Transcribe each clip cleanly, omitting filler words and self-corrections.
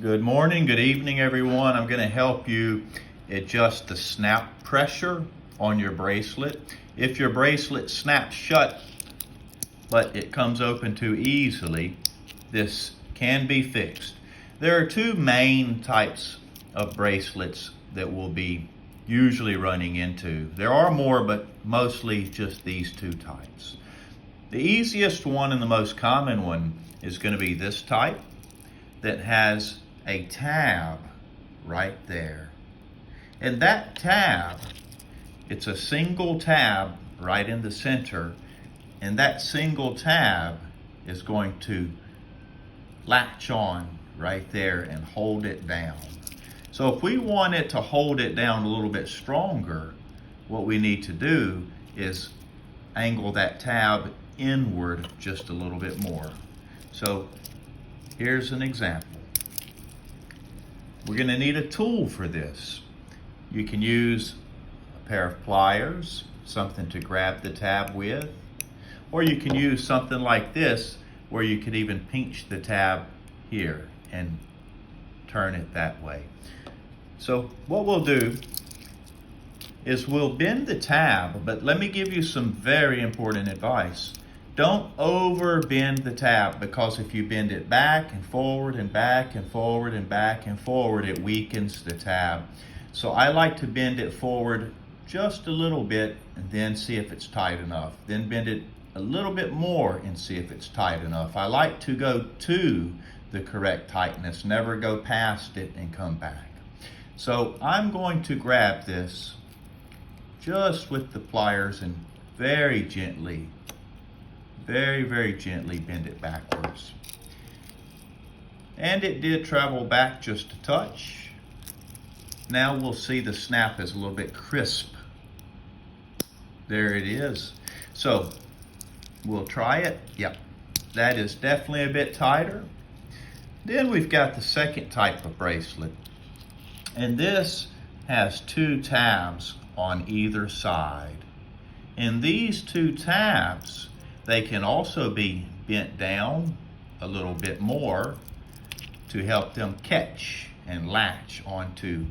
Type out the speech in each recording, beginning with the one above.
Good morning, good evening, everyone. I'm going to help you adjust the snap pressure on your bracelet. If your bracelet snaps shut, but it comes open too easily, this can be fixed. There are two main types of bracelets that we'll be usually running into. There are more, but mostly just these two types. The easiest one and the most common one is going to be this type that has a tab right there. And that tab, it's a single tab right in the center, and that single tab is going to latch on right there and hold it down. So if we want it to hold it down a little bit stronger, what we need to do is angle that tab inward just a little bit more. So here's an example. We're going to need a tool for this. You can use a pair of pliers, something to grab the tab with, or you can use something like this where you could even pinch the tab here and turn it that way. So what we'll do is we'll bend the tab, but let me give you some very important advice. Don't over bend the tab, because if you bend it back and forward and back and forward and back and forward, it weakens the tab. So I like to bend it forward just a little bit and then see if it's tight enough. Then bend it a little bit more and see if it's tight enough. I like to go to the correct tightness, never go past it and come back. So I'm going to grab this just with the pliers and very gently, very gently bend it backwards. And it did travel back just a touch. Now we'll see the snap is a little bit crisp. There it is. So we'll try it. Yep, that is definitely a bit tighter. Then we've got the second type of bracelet. And this has two tabs on either side. And these two tabs, they can also be bent down a little bit more to help them catch and latch onto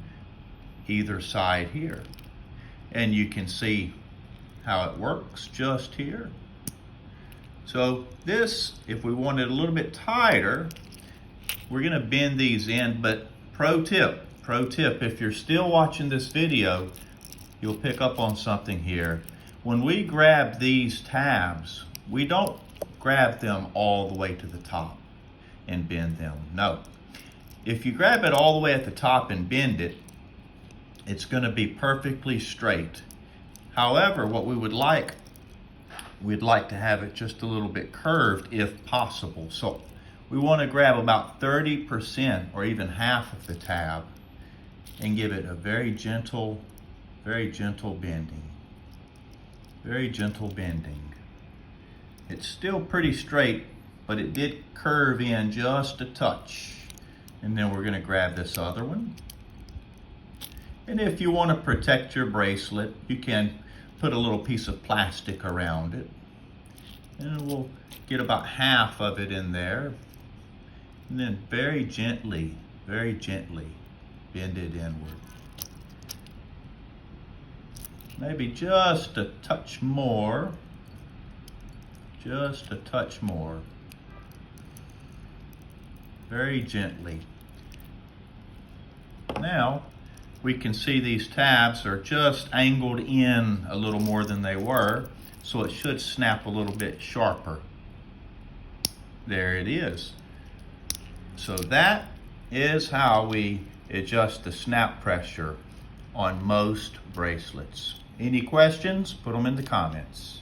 either side here. And you can see how it works just here. So this, if we want it a little bit tighter, we're gonna bend these in, but pro tip, if you're still watching this video, you'll pick up on something here. When we grab these tabs, we don't grab them all the way to the top and bend them. No. If you grab it all the way at the top and bend it, it's going to be perfectly straight. However, what we'd like to have it just a little bit curved if possible. So we want to grab about 30% or even half of the tab and give it a very gentle bending. Very gentle bending. It's still pretty straight, but it did curve in just a touch. And then we're going to grab this other one. And if you want to protect your bracelet, you can put a little piece of plastic around it. And we'll get about half of it in there. And then very gently bend it inward. Maybe just a touch more. Just a touch more. Very gently. Now we can see these tabs are just angled in a little more than they were, so it should snap a little bit sharper. There it is. So that is how we adjust the snap pressure on most bracelets. Any questions? Put them in the comments.